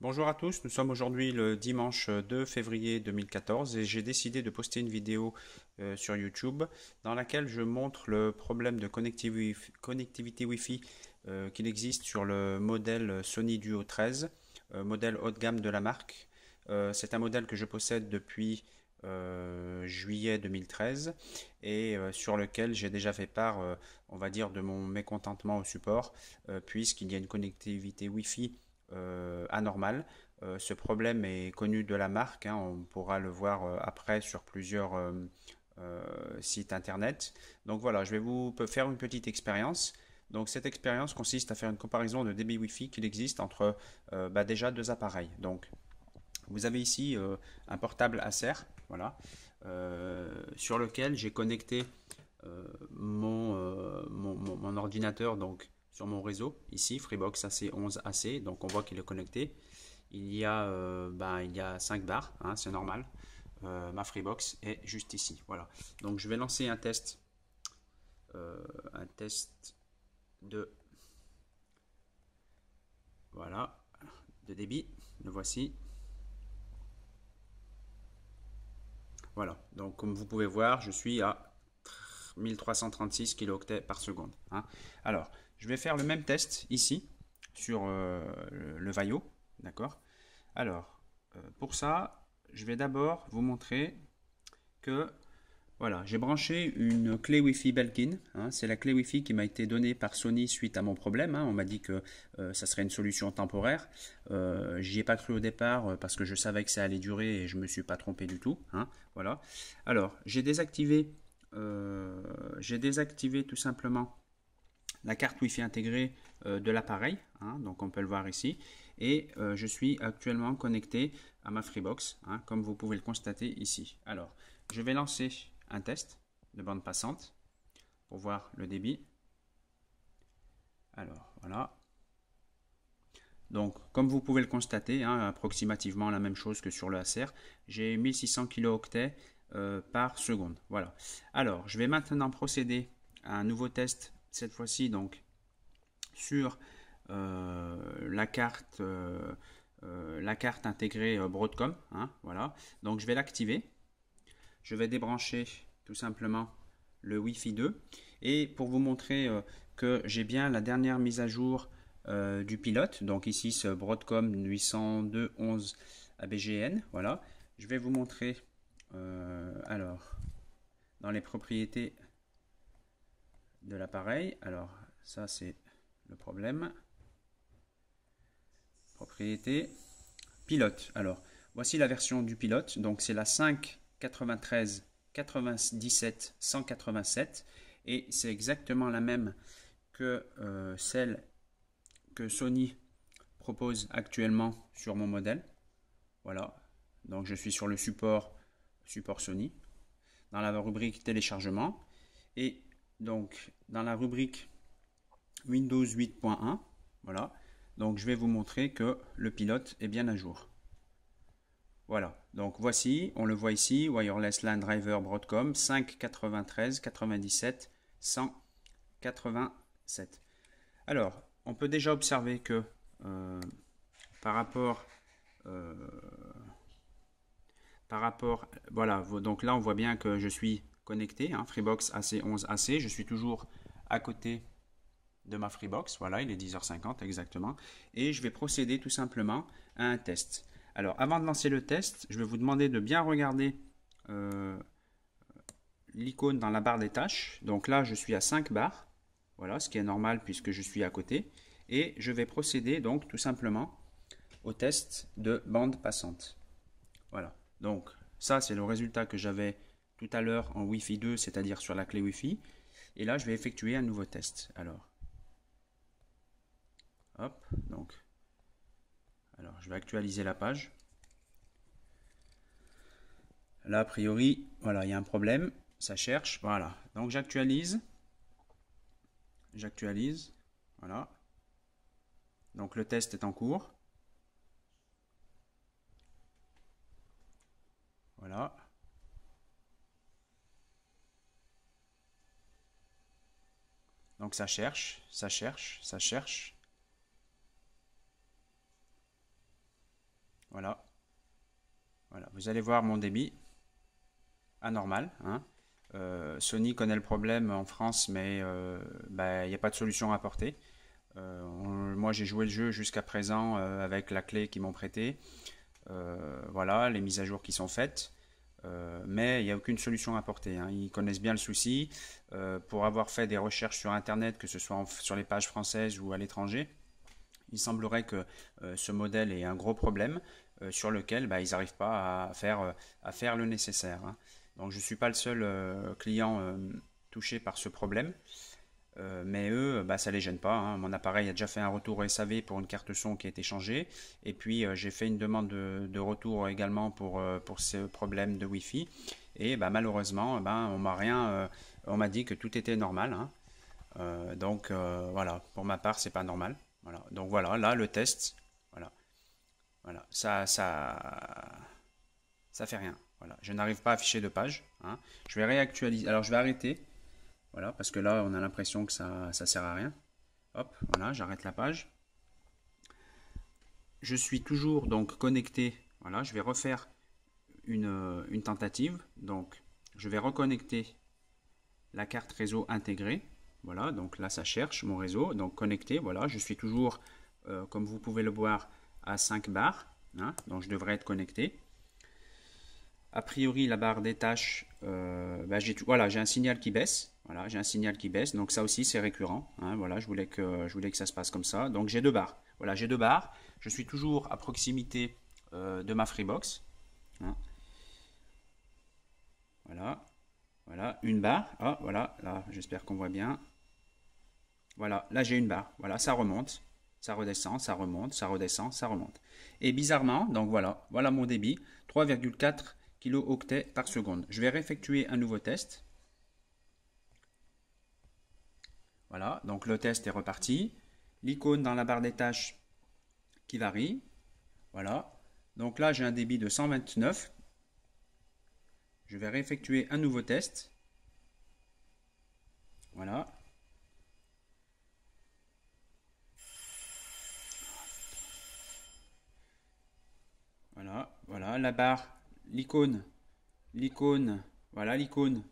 Bonjour à tous, nous sommes aujourd'hui le dimanche 2 février 2014 et j'ai décidé de poster une vidéo sur YouTube dans laquelle je montre le problème de connectivité Wi-Fi qu'il existe sur le modèle Sony Duo 13, modèle haut de gamme de la marque. C'est un modèle que je possède depuis juillet 2013 et sur lequel j'ai déjà fait part, on va dire, de mon mécontentement au support puisqu'il y a une connectivité Wi-Fi anormal. Ce problème est connu de la marque, hein, on pourra le voir après sur plusieurs sites internet. Donc voilà, je vais vous faire une petite expérience. Donc cette expérience consiste à faire une comparaison de débit Wi-Fi qu'il existe entre déjà deux appareils. Donc vous avez ici un portable Acer, voilà, sur lequel j'ai connecté mon ordinateur donc sur mon réseau ici Freebox AC11AC, donc on voit qu'il est connecté. Il y a 5 barres, hein, c'est normal. Ma Freebox est juste ici, voilà. Donc je vais lancer euh, un test de voilà de débit. Le voici. Voilà. Donc comme vous pouvez voir, je suis à 1336 kilooctets par seconde, hein. Alors, je vais faire le même test ici sur le Vaio, d'accord. Alors, pour ça, je vais d'abord vous montrer que voilà, j'ai branché une clé Wi-Fi Belkin, hein. C'est la clé Wi-Fi qui m'a été donnée par Sony suite à mon problème, hein. On m'a dit que ça serait une solution temporaire. J'y ai pas cru au départ parce que je savais que ça allait durer et je me suis pas trompé du tout, hein. Voilà. Alors, j'ai désactivé tout simplement la carte Wi-Fi intégrée de l'appareil, hein, donc on peut le voir ici, et je suis actuellement connecté à ma Freebox, hein, comme vous pouvez le constater ici. Alors, je vais lancer un test de bande passante pour voir le débit. Alors, voilà. Donc, comme vous pouvez le constater, hein, approximativement la même chose que sur le Acer, j'ai 1600 kilooctets par seconde. Voilà. Alors, je vais maintenant procéder à un nouveau test, cette fois-ci donc sur la carte intégrée Broadcom, hein, voilà. Donc je vais l'activer. Je vais débrancher tout simplement le Wi-Fi 2 et pour vous montrer que j'ai bien la dernière mise à jour du pilote, donc ici ce Broadcom 802.11 ABGN, voilà. Je vais vous montrer alors dans les propriétés de l'appareil. Alors ça c'est le problème. Propriété pilote. Alors, voici la version du pilote. Donc, c'est la 5.93 97 187 et c'est exactement la même que celle que Sony propose actuellement sur mon modèle. Voilà. Donc, je suis sur le support Sony dans la rubrique téléchargement et donc dans la rubrique Windows 8.1. Voilà. Donc, je vais vous montrer que le pilote est bien à jour. Voilà, donc voici, on le voit ici, Wireless LAN Driver Broadcom 593 97 187. Alors, on peut déjà observer que euh, par rapport, euh, voilà, donc là on voit bien que je suis connecté, hein, Freebox AC11AC, je suis toujours à côté de ma Freebox, voilà, il est 10h50 exactement, et je vais procéder tout simplement à un test. Alors, avant de lancer le test, je vais vous demander de bien regarder euh, l'icône dans la barre des tâches. Donc là, je suis à 5 barres, voilà, ce qui est normal puisque je suis à côté, et je vais procéder donc tout simplement au test de bande passante. Voilà, donc ça c'est le résultat que j'avais tout à l'heure en Wi-Fi 2, c'est-à-dire sur la clé Wi-Fi, et là je vais effectuer un nouveau test. Hop, alors je vais actualiser la page. Là, a priori, voilà, il y a un problème. Ça cherche, voilà. Donc j'actualise, voilà. Donc le test est en cours, voilà. Donc ça cherche, ça cherche, ça cherche. Voilà. Voilà. Vous allez voir mon débit anormal, hein. Sony connaît le problème en France, mais il n'y a pas de solution à apporter. Moi, j'ai joué le jeu jusqu'à présent avec la clé qu'ils m'ont prêtée. Voilà, les mises à jour qui sont faites. Mais il n'y a aucune solution à apporter, hein. Ils connaissent bien le souci. Pour avoir fait des recherches sur Internet, que ce soit sur les pages françaises ou à l'étranger, il semblerait que ce modèle ait un gros problème sur lequel ils n'arrivent pas à faire le nécessaire, hein. Donc je ne suis pas le seul client touché par ce problème. Mais eux, ça les gêne pas, hein. Mon appareil a déjà fait un retour SAV pour une carte son qui a été changée. Et puis j'ai fait une demande de retour également pour ce problème de Wi-Fi. Et malheureusement, on m'a dit que tout était normal, hein. Donc voilà, pour ma part, c'est pas normal. Voilà. Donc voilà, là le test, voilà, voilà, ça fait rien. Voilà, je n'arrive pas à afficher de page, hein. Je vais réactualiser. Alors je vais arrêter. Voilà, parce que là, on a l'impression que ça sert à rien. Hop, voilà, j'arrête la page. Je suis toujours donc connecté. Voilà, je vais refaire une tentative. Donc, je vais reconnecter la carte réseau intégrée. Voilà, donc là, ça cherche mon réseau. Donc, connecté, voilà, je suis toujours, comme vous pouvez le voir, à 5 bars, hein, donc, je devrais être connecté. A priori, la barre des tâches, j'ai un signal qui baisse. Voilà, j'ai un signal qui baisse. Donc ça aussi, c'est récurrent, hein. Voilà, je voulais que ça se passe comme ça. Donc j'ai deux barres. Voilà, j'ai deux barres. Je suis toujours à proximité de ma Freebox, hein. Voilà, voilà, une barre. Ah, voilà, là, j'espère qu'on voit bien. Voilà, là j'ai une barre. Voilà, ça remonte, ça redescend, ça remonte, ça redescend, ça remonte. Et bizarrement, donc voilà mon débit, 3,4 kilo-octets par seconde. Je vais réeffectuer un nouveau test. Voilà, donc le test est reparti. L'icône dans la barre des tâches qui varie. Voilà, donc là j'ai un débit de 129. Je vais réeffectuer un nouveau test. Voilà. Voilà, la barre, l'icône, voilà l'icône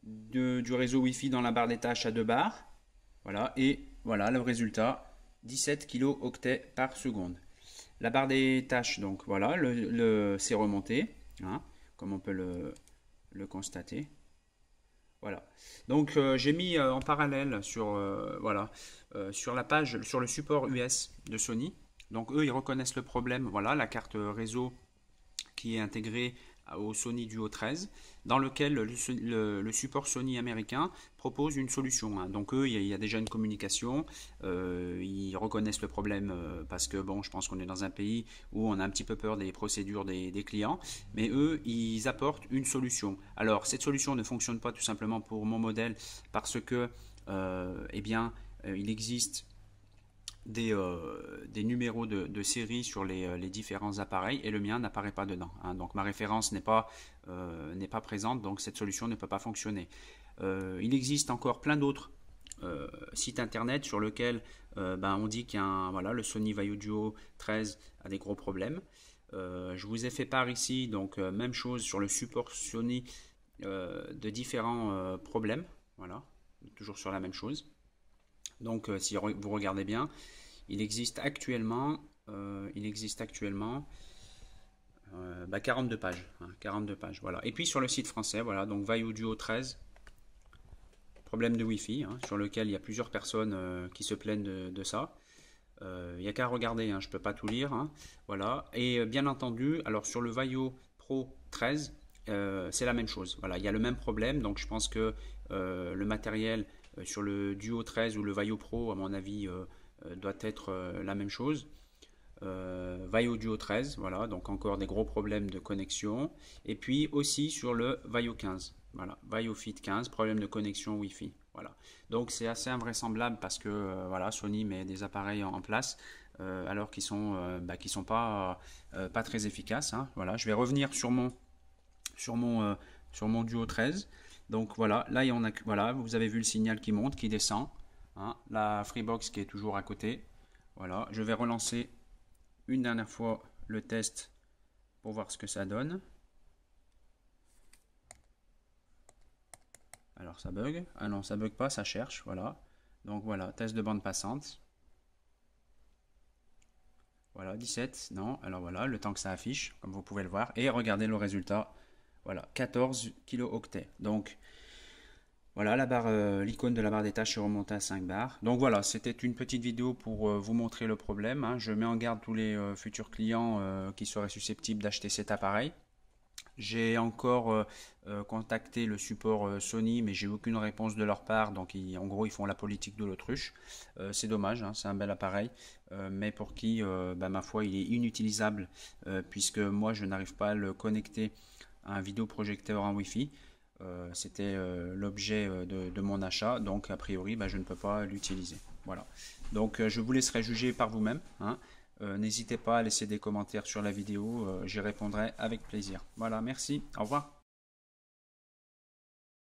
du réseau Wi-Fi dans la barre des tâches à deux barres. Voilà, et voilà le résultat, 17 kilo-octets par seconde. La barre des tâches, donc voilà, c'est remonté, hein, comme on peut le constater. Voilà. Donc j'ai mis en parallèle sur la page, sur le support US de Sony. Donc eux, ils reconnaissent le problème. Voilà, la carte réseau qui est intégrée au Sony Duo 13, dans lequel le support Sony américain propose une solution, hein. Donc eux, il y a déjà une communication, ils reconnaissent le problème parce que bon, je pense qu'on est dans un pays où on a un petit peu peur des procédures des clients, mais eux, ils apportent une solution. Alors cette solution ne fonctionne pas tout simplement pour mon modèle parce que il existe des numéros de série sur les différents appareils et le mien n'apparaît pas dedans, hein. Donc ma référence n'est pas présente, donc cette solution ne peut pas fonctionner. Il existe encore plein d'autres sites internet sur lesquels on dit qu'il y a le Sony Vaio Duo 13 a des gros problèmes. Je vous ai fait part ici, donc même chose sur le support Sony de différents problèmes. Voilà, toujours sur la même chose. Donc si vous regardez bien, il existe actuellement 42 pages, hein, 42 pages, voilà. Et puis sur le site français, voilà, donc Vaio Duo 13, problème de Wi-Fi, hein, sur lequel il y a plusieurs personnes qui se plaignent de ça. Il n'y a qu'à regarder, hein, je ne peux pas tout lire, hein, voilà. Et bien entendu, alors sur le Vaio Pro 13, c'est la même chose. Voilà, il y a le même problème, donc je pense que le matériel sur le Duo 13 ou le Vaio Pro, à mon avis, doit être la même chose. Vaio Duo 13, voilà, donc encore des gros problèmes de connexion. Et puis aussi sur le Vaio 15, voilà, Vaio Fit 15, problème de connexion Wi-Fi. Voilà. Donc c'est assez invraisemblable parce que voilà, Sony met des appareils en place alors qu'ils sont pas très efficaces, hein. Voilà, je vais revenir sur mon Duo 13. Donc voilà, là voilà, vous avez vu le signal qui monte, qui descend, hein, la Freebox qui est toujours à côté. Voilà, je vais relancer une dernière fois le test pour voir ce que ça donne. Alors ça bug. Ah non, ça bug pas, ça cherche. Voilà. Donc voilà, test de bande passante. Voilà, 17. Non, alors voilà, le temps que ça affiche, comme vous pouvez le voir. Et regardez le résultat. Voilà, 14 kilo-octets. Donc voilà, la barre, l'icône de la barre des tâches est remontée à 5 barres. Donc voilà, c'était une petite vidéo pour vous montrer le problème, hein. Je mets en garde tous les futurs clients qui seraient susceptibles d'acheter cet appareil. J'ai encore contacté le support Sony, mais j'ai aucune réponse de leur part. Donc en gros, ils font la politique de l'autruche. C'est dommage, hein, c'est un bel appareil, mais pour qui, ma foi, il est inutilisable, puisque moi, je n'arrive pas à le connecter à un vidéoprojecteur en Wi-Fi. C'était l'objet de mon achat, donc a priori je ne peux pas l'utiliser. Voilà. Donc je vous laisserai juger par vous-même, hein. N'hésitez pas à laisser des commentaires sur la vidéo, j'y répondrai avec plaisir. Voilà, merci, au revoir.